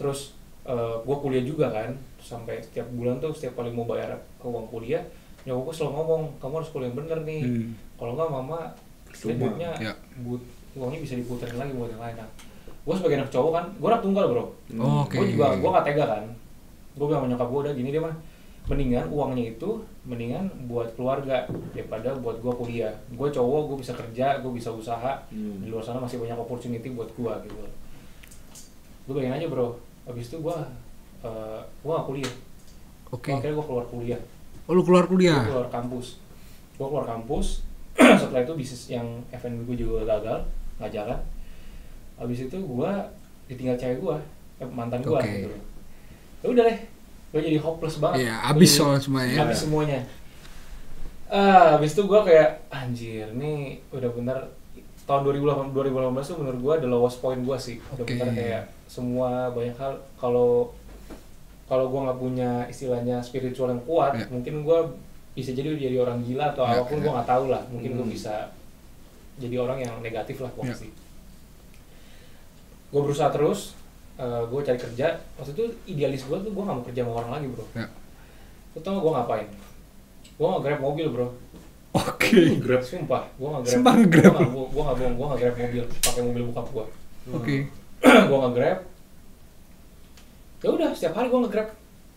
Terus gue kuliah juga kan, sampai setiap bulan tuh setiap kali mau bayar uang kuliah, nyokap gue selalu ngomong, kamu harus kuliah yang bener nih. Kalau enggak mama duitnya uangnya bisa diputerin lagi buat yang lain. Nah, gue sebagai anak cowok kan, gue anak tunggal bro. Gue juga gue gak tega kan. Gue bilang sama nyokap gue udah gini deh mah, mendingan uangnya itu mendingan buat keluarga daripada buat gue kuliah. Gue cowok, gue bisa kerja, gue bisa usaha. Di luar sana masih banyak opportunity buat gue gitu. Gue bayangin aja bro, abis itu gue gak kuliah. Akhirnya gue keluar kuliah. Oh, lu keluar kuliah? Gue keluar kampus. Setelah itu bisnis yang F&B gue juga gagal, nggak jalan. Abis itu gue ditinggal cewek gue, mantan gue gitu. Ya udah deh, gue jadi hopeless banget. Iya, abis soal semuanya. Abis semuanya. Abis itu gue kayak anjir, nih udah bener tahun 2018 tuh menurut gue the lowest point gue sih. Udah bener kayak semua banyak hal, kalau gue nggak punya istilahnya spiritual yang kuat, mungkin gue bisa jadi orang gila atau apapun, gue nggak tahu lah. Mungkin gue bisa jadi orang yang negatif lah pasti. Gue berusaha terus, gue cari kerja. Waktu itu idealis gue tuh gue nggak mau kerja sama orang lagi bro. Lo tau gue ngapain? Gue nge-grab mobil bro. Grab, sumpah, gue nge-grab. Gue nggak bohong, gue nge-grab mobil, pakai mobil bokap gue. Gue nge-grab. Ya udah, setiap hari gue nge-grab.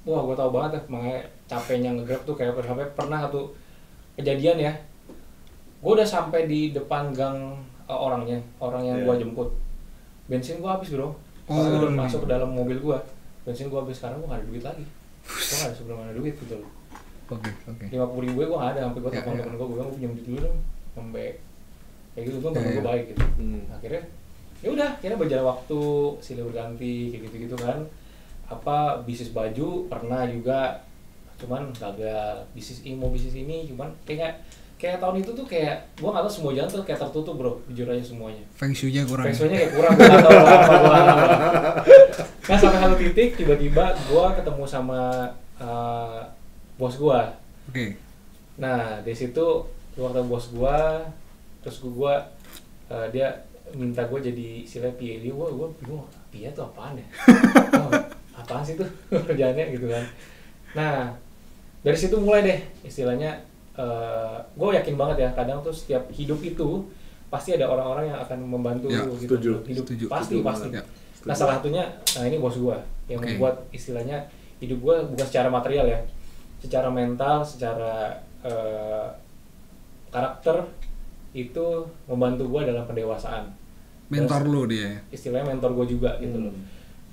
Wah, gue tau banget ya, makanya capeknya nge-grab tuh kayak sampai pernah satu kejadian ya. Gue udah sampai di depan gang orang yang gue jemput. Bensin gue habis bro. Udah masuk ke dalam mobil gue. Bensin gue habis, sekarang gue gak ada duit lagi. Gue gak ada sebelum ada duit gitu loh. 50.000 gue gak ada, sampai gue telepon temen gue bilang gue pinjam duit dulu dong. Sampai kayak gitu tuh temen gue baik gitu. Akhirnya ya udah, akhirnya berjalan waktu, silih berganti kayak gitu-gitu kan. Bisnis baju pernah juga, cuman gagal. Bisnis ini cuman kayak tahun itu tuh kayak gue nggak tahu, semua jalan tuh kayak tertutup bro, jujur aja semuanya. Feng Shui-nya kayak kurang, gue nggak tahu apa. Nah sampai satu titik tiba-tiba gue ketemu sama bos gue. Nah dari situ waktu bos gue, terus gue dia minta gue jadi istilahnya PA dia. Gue bingung, PA tuh apaan ya? Apaan sih tuh kerjaannya gitu kan. Nah dari situ mulai deh istilahnya, gue yakin banget ya, kadang tuh setiap hidup itu pasti ada orang-orang yang akan membantu gitu. Hidup pasti. Nah salah satunya, ini bos gue yang membuat istilahnya hidup gue bukan secara material ya, secara mental, secara karakter itu membantu gue dalam pendewasaan. Mentor lu dia. Istilahnya mentor gue juga gitu loh.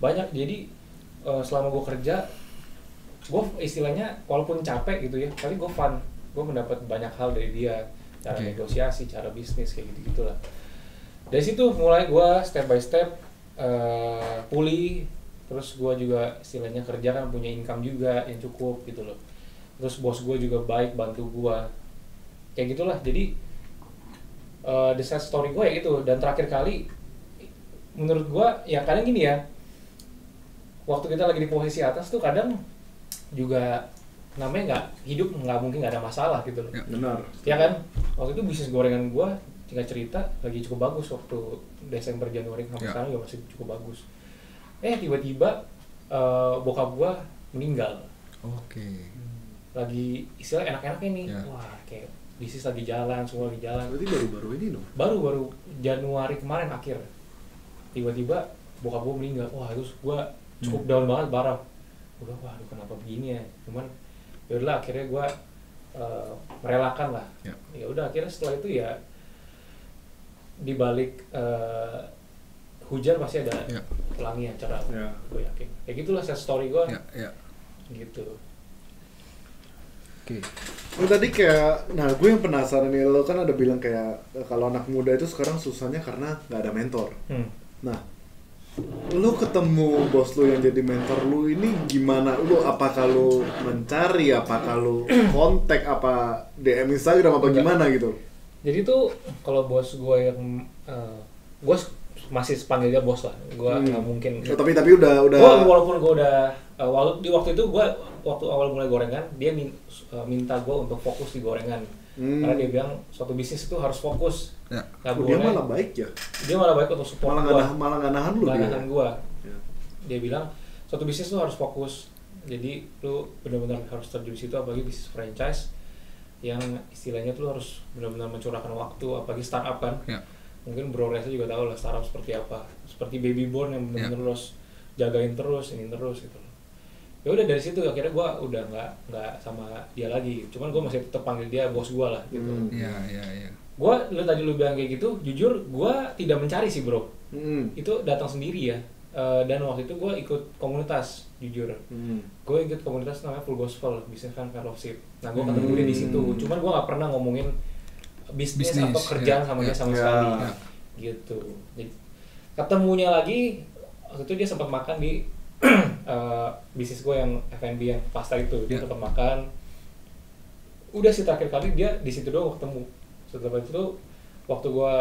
Banyak, jadi selama gue kerja, gue istilahnya walaupun capek gitu ya, tapi gue fun. Gue mendapat banyak hal dari dia, cara negosiasi, cara bisnis kayak gitu-gitulah. Dari situ mulai gue step by step pulih. Terus gue juga istilahnya kerja kan punya income juga yang cukup gitu loh. Terus bos gue juga baik, bantu gue kayak gitulah. Jadi the sad story gue ya gitu. Dan terakhir kali menurut gue ya kadang gini ya, waktu kita lagi di posisi atas tuh kadang juga namanya hidup nggak mungkin nggak ada masalah gitu loh. Benar. Ya kan, waktu itu bisnis gorengan gue tinggal cerita lagi cukup bagus waktu Desember Januari sampai sekarang juga masih cukup bagus. Tiba-tiba bokap gue meninggal. Lagi istilah enak-enaknya nih. Wah, kayak bisnis lagi jalan, semua lagi jalan. Berarti baru-baru ini dong? Baru Januari kemarin akhir. Tiba-tiba bokap gue meninggal. Wah, terus gue cukup down banget, parah. Waduh kenapa begini ya. Cuman yaudah akhirnya gue merelakan lah. Ya. Ya udah akhirnya setelah itu ya di balik hujan pasti ada Ya. pelangi yang cerah. Ya. Gue yakin. Ya gitulah set story gue. Ya. Gitu. Oke. Lu tadi kayak, nah gue yang penasaran nih, lo kan ada bilang kayak kalau anak muda itu sekarang susahnya karena nggak ada mentor. Nah, lu ketemu bos lu yang jadi mentor lu ini gimana? Lu apakah lu mencari, apakah lu kontak, apa DM Instagram, apa Enggak. gimana gitu? Jadi tuh kalau bos gue yang gue masih panggil dia bos lah. Gue nggak mungkin. Oh, tapi udah Gue walaupun gue udah di waktu itu gue waktu awal mulai gorengan dia minta gue untuk fokus di gorengan. Karena dia bilang suatu bisnis itu harus fokus. Ya. Nggak dia boleh. malah baik ya. Dia malah baik untuk support gue. Malah nggak nahan lu Nggak dia. nahan gue. Ya. Dia bilang suatu bisnis itu harus fokus. Jadi lu benar-benar harus terjun di situ, apalagi bisnis franchise yang istilahnya tuh lu harus benar-benar mencurahkan waktu, apalagi startup kan. Ya. Mungkin Bro Reza juga tahu lah startup seperti apa. Seperti baby born yang benar-benar lu harus jagain terus, ini terus gitu. Ya udah dari situ akhirnya gue udah nggak sama dia lagi. Cuman gue masih tetap panggil dia bos gue lah gitu. Iya. Gue lu bilang kayak gitu, jujur gue tidak mencari sih bro. Itu datang sendiri ya. Dan waktu itu gue ikut komunitas, jujur. Gue ikut komunitas namanya Full Gospel Business and Fellowship. Nah gue ketemu dia di situ. Cuman gue nggak pernah ngomongin bisnis atau kerjaan sama dia sama sekali. Gitu. Jadi ketemunya lagi waktu itu dia sempat makan di bisnis gue yang F&B yang pasta itu. Dia sempat makan. Udah sih terakhir kali dia di situ doang ketemu. Setelah itu waktu gue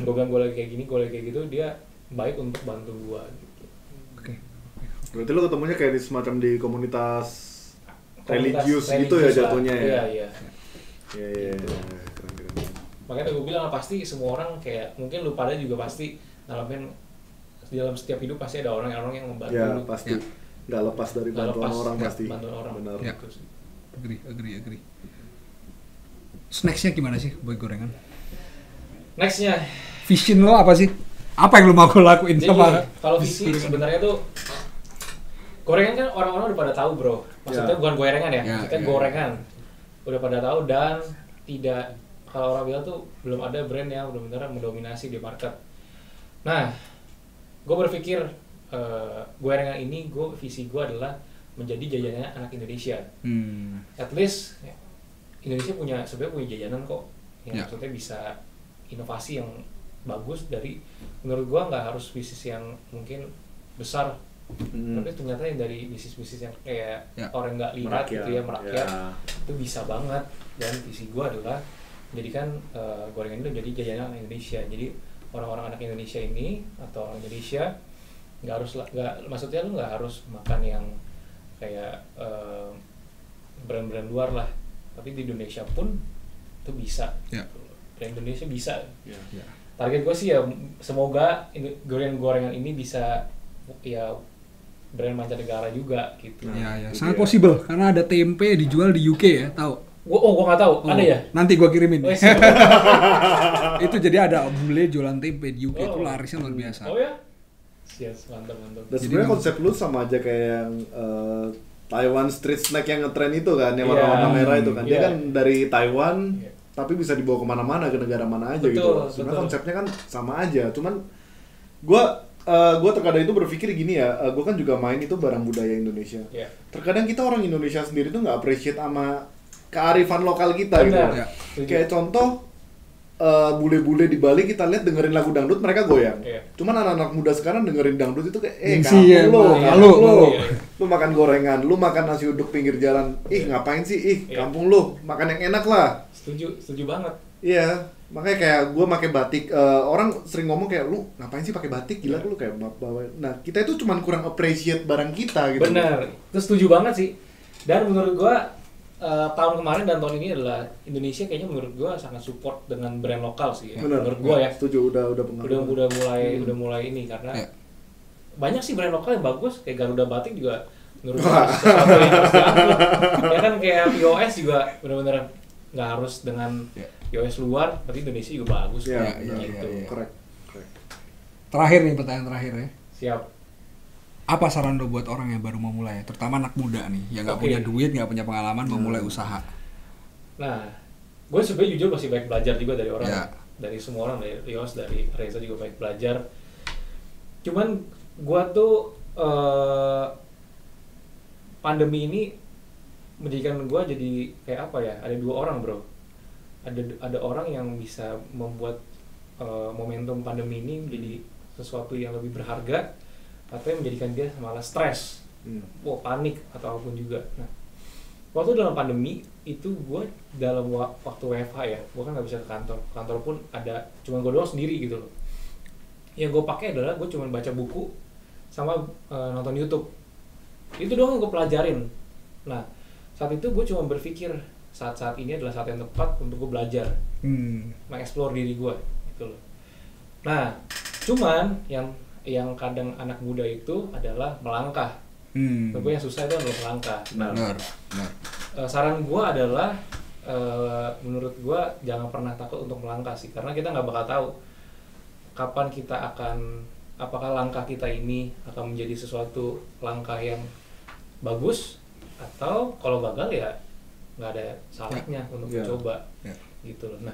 bilang gue lagi kayak gitu, dia baik untuk bantu gue gitu. Oke. Berarti lo ketemunya kayak di semacam di komunitas religius gitu ya jatuhnya ya? Iya. Iya. Keren. Makanya gue bilang pasti semua orang kayak, mungkin lu pada juga pasti ngalamin di dalam setiap hidup pasti ada orang yang membantu Ya lu. pasti. Nggak lepas dari Nggak bantuan lepas, orang ya, pasti. bantuan orang. Benar. Ya. Gitu sih. Agree. Snacksnya gimana sih buat gorengan? Nextnya, Vision lo apa sih? Apa yang lo mau lakuin jadi sama? kalau visi sebenarnya tuh gorengan kan orang-orang udah pada tahu bro. Maksudnya Ya. bukan gorengan ya, Ya, maksudnya ya. gorengan. Udah pada tahu dan tidak, kalau orang bilang tuh belum ada brand yang benar-benar mendominasi di market. Nah, gue berpikir gorengan ini, visi gue adalah menjadi jajanannya anak Indonesia. At least Indonesia sebenarnya punya jajanan kok yang maksudnya bisa inovasi yang bagus dari, menurut gue nggak harus bisnis yang mungkin besar, tapi ternyata yang dari bisnis-bisnis yang kayak orang nggak lihat gitu ya, merakyat itu bisa banget. Dan visi gue adalah menjadikan gorengan itu menjadi jajanan anak Indonesia. Jadi orang-orang anak Indonesia ini atau orang Indonesia maksudnya lu nggak harus makan yang kayak brand-brand luar lah, tapi di Indonesia pun itu bisa. Brand Indonesia bisa. Target gue sih ya semoga gorengan ini bisa ya brand mancanegara juga gitu. Ya, sangat possible karena ada tempe dijual di UK ya, tahu? Gua nggak tahu, ada ya? Nanti gua kirimin. Oh, Itu jadi ada bule jualan tempe di UK itu larisnya luar biasa. Oh ya? Yes, mantap. Dan sebenarnya konsep lu sama aja kayak yang Taiwan street snack yang ngetren itu kan, yang warna-warna merah itu kan. Dia kan dari Taiwan, tapi bisa dibawa kemana-mana, ke negara mana aja gitu. Sebenarnya konsepnya kan sama aja, cuman gue terkadang itu berpikir gini ya, gue kan juga main itu barang budaya Indonesia. Terkadang kita orang Indonesia sendiri tuh nggak appreciate sama kearifan lokal kita gitu. Kayak contoh, bule-bule di Bali kita lihat dengerin lagu dangdut mereka goyang. Cuman anak-anak muda sekarang dengerin dangdut itu kayak kampung lu makan gorengan, lu makan nasi uduk pinggir jalan. Ngapain sih? Kampung lu makan yang enak lah. Setuju banget. Iya, makanya kayak gue pakai batik, orang sering ngomong kayak lu ngapain sih pakai batik, gila lu kayak bawa. Nah, kita itu cuman kurang appreciate barang kita gitu. Benar. Itu setuju banget sih. Dan menurut gue tahun kemarin dan tahun ini adalah Indonesia kayaknya menurut gue sangat support dengan brand lokal sih ya. Menurut gue ya. Setuju, udah pengaruh. Udah mulai ini karena banyak sih brand lokal yang bagus, kayak Garuda Batik juga menurut gue sesuatu yang harus diangkut. Ya kan kayak POS juga benar-benar nggak harus dengan POS luar, tapi Indonesia juga bagus gitu. Correct. Terakhir nih, pertanyaan terakhir ya. Siap. Apa saran lo buat orang yang baru mau mulai, terutama anak muda nih, yang nggak punya duit, nggak punya pengalaman, mau mulai usaha? Nah, gue sebenarnya jujur masih banyak belajar juga dari orang, Ya. dari semua orang, dari Rios, dari Reza juga banyak belajar. Cuman gue tuh pandemi ini menjadikan gue jadi kayak apa ya? Ada dua orang bro. Ada orang yang bisa membuat momentum pandemi ini menjadi sesuatu yang lebih berharga, atau yang menjadikan dia malah stres, panik atau apapun juga. Nah, waktu dalam pandemi itu gue dalam waktu WFH ya, gue kan nggak bisa ke kantor pun ada cuma gue doang sendiri gitu loh. Yang gue pakai adalah gue cuma baca buku sama nonton YouTube. Itu doang yang gue pelajarin. Nah, saat itu gue cuma berpikir saat ini adalah saat yang tepat untuk gue belajar, mengeksplor diri gue gitu loh. Nah, cuman yang kadang anak muda itu adalah melangkah. Gue yang susah itu adalah melangkah. Benar. Saran gue adalah menurut gue jangan pernah takut untuk melangkah sih, karena kita nggak bakal tahu kapan kita apakah langkah kita ini akan menjadi sesuatu langkah yang bagus, atau kalau gagal ya nggak ada salahnya untuk mencoba gitu loh. Nah,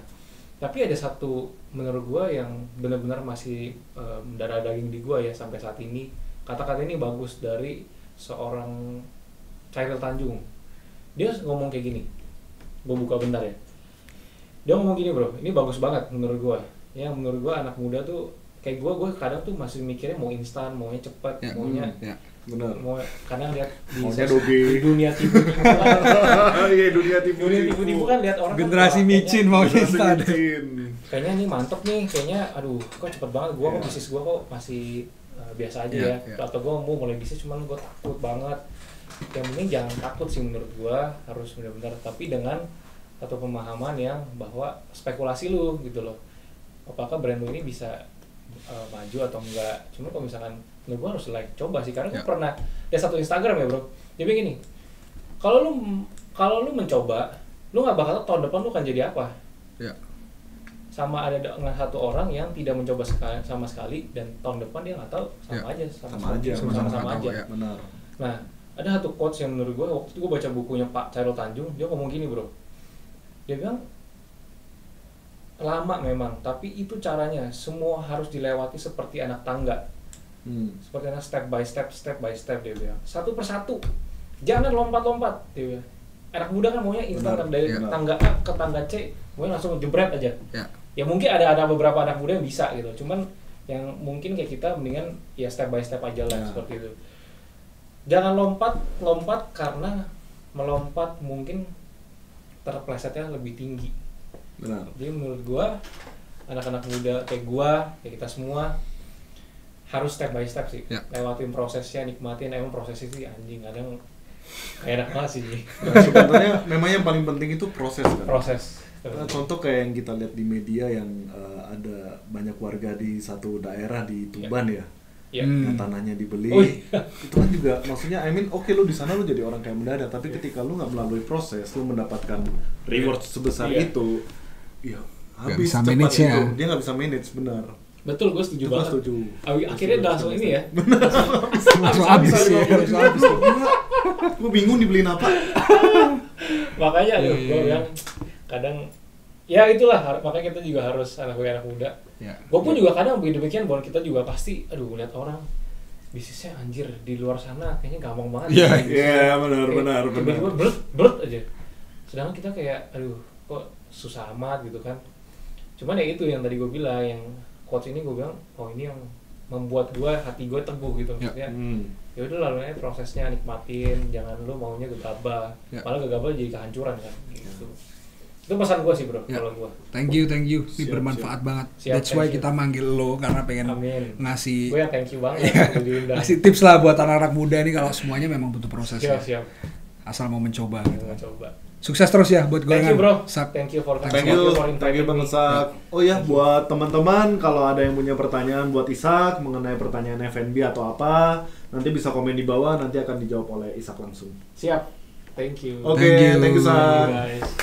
tapi ada satu menurut gue yang benar-benar masih mendarah daging di gue ya sampai saat ini. Kata-kata ini bagus dari seorang Chairil Tanjung. Dia ngomong kayak gini, gue buka bentar ya. Dia ngomong gini bro, ini bagus banget menurut gue. Ya menurut gue anak muda tuh kayak gue kadang tuh masih mikirnya mau instan, maunya cepat, maunya benar. mau kadang lihat di dunia tipu kan. Iya, dunia tipu kan lihat orang generasi kan, micin mau instan. Kayaknya ini mantep nih, kayaknya aduh kok cepet banget, gue kok bisnis gue kok masih biasa aja ya. Atau gue mau mulai bisnis cuman gue takut banget. Yang penting jangan takut sih menurut gue, harus benar-benar tapi dengan satu pemahaman yang bahwa spekulasi lu gitu loh, apakah brand lu ini bisa maju atau enggak. Cuma kalau misalkan gue harus coba sih, karena gue pernah ada satu Instagram ya bro, dia bilang gini, kalau lu mencoba, lu nggak bakal tahu tahun depan lu akan jadi apa. Sama ada dengan satu orang yang tidak mencoba sama sekali, dan tahun depan dia nggak tahu, sama aja. Benar. Nah, ada satu quotes yang menurut gue, waktu itu gue baca bukunya Pak Chairil Tanjung, dia ngomong gini bro, dia bilang lama memang, tapi itu caranya, semua harus dilewati seperti anak tangga. Seperti anak step by step dia bilang, satu persatu, jangan lompat-lompat dia bilang. Anak muda kan maunya instan kan, dari tangga A ke tangga C maunya langsung jebret aja. Ya mungkin ada beberapa anak muda yang bisa gitu, cuman yang mungkin kayak kita mendingan ya step by step aja lah, seperti itu. Jangan lompat karena melompat mungkin terplesetnya lebih tinggi. Benar. Jadi menurut gua anak-anak muda kayak gua, kayak kita semua harus step by step sih, lewatin prosesnya, nikmatin. Emang prosesnya sih anjing kadang enak banget sih. Sebenarnya memang yang paling penting itu proses kan. Contoh kayak yang kita lihat di media yang ada banyak warga di satu daerah di Tuban yang tanahnya dibeli. Itu kan juga maksudnya oke lu di sana lu jadi orang kaya mendadak, tapi ketika lu nggak melalui proses lu mendapatkan reward sebesar itu, ya habis cepat itu. Dia nggak bisa manage, benar. Betul, gue setuju banget. Akhirnya langsung ini ya. Langsung habis ya. Gue bingung dibeliin apa. Makanya gue bilang kadang ya itulah, makanya kita juga harus anak muda. Gue pun juga kadang demikian, bahwa kita juga pasti lihat orang bisnisnya anjir di luar sana kayaknya gampang banget. Iya, benar. Tiba-tiba berat aja. Sedangkan kita kayak kok susah amat gitu kan. Cuman ya itu yang tadi gue bilang, yang quotes ini gue bilang, ini yang membuat hati gue teguh gitu maksudnya. Ya udah lalu aja prosesnya, nikmatin, jangan lu maunya gegabah. Malah gegabah jadi kehancuran kan gitu. Itu pesan gue sih bro, kalau gue. Thank you. Ini bermanfaat banget. That's why kita manggil lo, karena pengen ngasih. Gue yang thank you banget. Ngasih tips lah buat anak-anak muda nih, kalau semuanya memang butuh proses. Siap. Asal mau mencoba gitu. Sukses terus ya buat gorengan. Thank you bro. Thank you Bang Sak. Oh ya, buat teman-teman kalau ada yang punya pertanyaan buat Ishak mengenai pertanyaan F&B atau apa, nanti bisa komen di bawah, nanti akan dijawab oleh Ishak langsung. Siap. Thank you. Oke, thank you Sak. Guys.